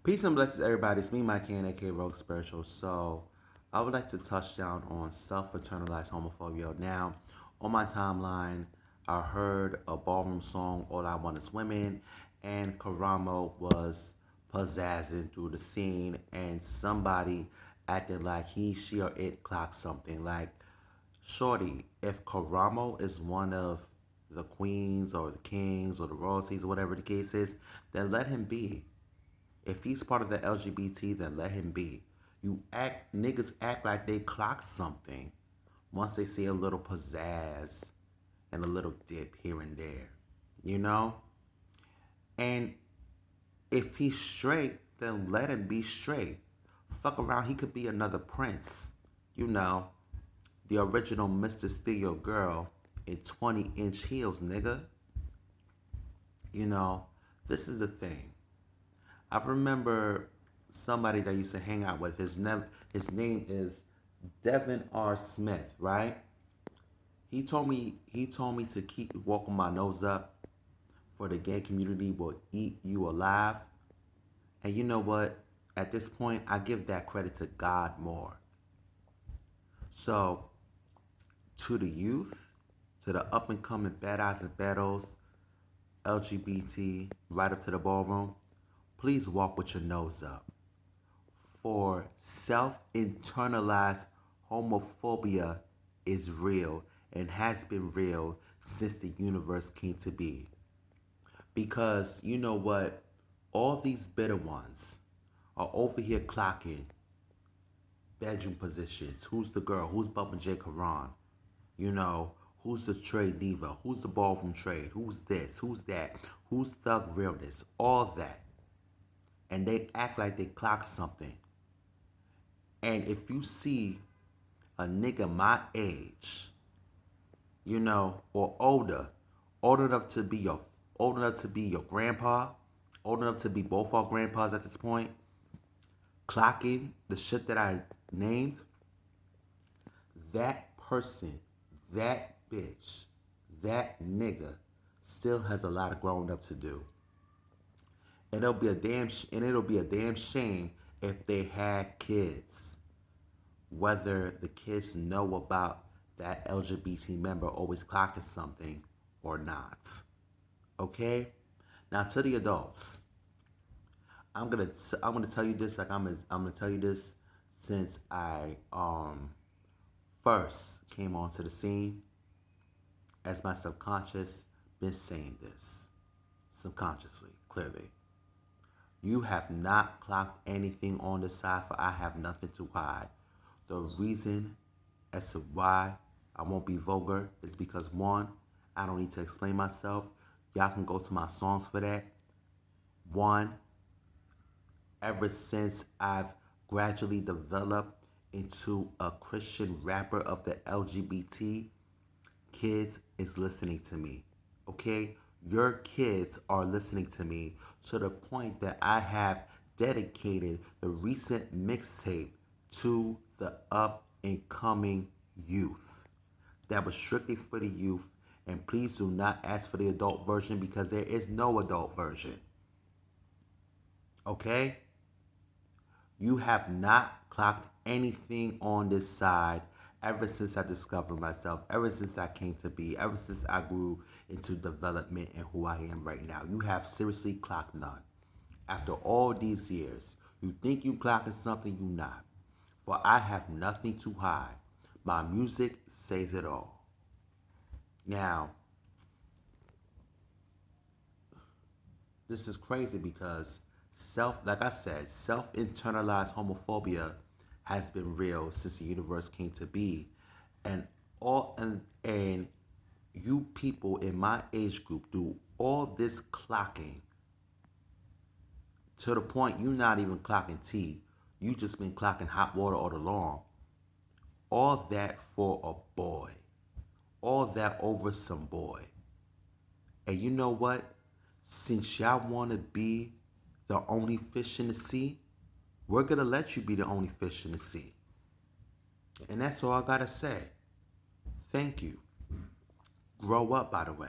Peace and blessings, everybody. It's me, Mike, aka Rogue Spiritual. So, I would like to touch down on self internalized homophobia. Now, on my timeline, I heard a ballroom song, All I Want Is Women, and Karamo was pizzazzing through the scene, and somebody acted like he, she, or it clocked something. Like, shorty, if Karamo is one of the queens or the kings or the royalties or whatever the case is, then let him be. If he's part of the LGBT, then let him be. Niggas act like they clock something once they see a little pizzazz and a little dip here and there, you know? And if he's straight, then let him be straight. Fuck around, he could be another prince, you know? The original Mr. Steal Girl in 20-inch heels, nigga. You know, this is the thing. I remember somebody that I used to hang out with. His name is Devin R. Smith, right? He told me to keep walking my nose up for the gay community will eat you alive. And you know what? At this point, I give that credit to God more. So to the youth, to the up and coming badass and battles, LGBT, right up to the ballroom, please walk with your nose up. For self internalized homophobia is real and has been real since the universe came to be. Because you know what? All these bitter ones are over here clocking bedroom positions. Who's the girl? Who's bumping J. Karan? You know, who's the trade diva? Who's the ballroom trade? Who's this? Who's that? Who's thug realness? All that. And they act like they clock something. And if you see a nigga my age, you know, or older, old enough to be your grandpa, old enough to be both our grandpas at this point, clocking the shit that I named, that person, that bitch, that nigga still has a lot of growing up to do. And it'll be a damn shame if they had kids, whether the kids know about that LGBT member always clocking something or not. Okay? Now to the adults, I'm gonna tell you this like I'm gonna tell you this since I first came onto the scene, as my subconscious been saying this subconsciously, clearly. You have not clocked anything on the side, for I have nothing to hide. The reason as to why I won't be vulgar is because one, I don't need to explain myself. Y'all can go to my songs for that. One, ever since I've gradually developed into a Christian rapper of the LGBT, kids is listening to me. Okay? Your kids are listening to me to the point that I have dedicated the recent mixtape to the up and coming youth. That was strictly for the youth. And please do not ask for the adult version because there is no adult version. Okay? You have not clocked anything on this side ever since I discovered myself, ever since I came to be, ever since I grew into development and who I am right now. You have seriously clocked none. After all these years, you think you clocking something, you not. For I have nothing to hide. My music says it all. Now, this is crazy because like I said, self-internalized homophobia has been real since the universe came to be. And and you people in my age group do all this clocking to the point you're not even clocking tea. You just been clocking hot water all along. All that for a boy. All that over some boy. And you know what? Since y'all want to be the only fish in the sea, we're going to let you be the only fish in the sea. And that's all I got to say. Thank you. Grow up, by the way.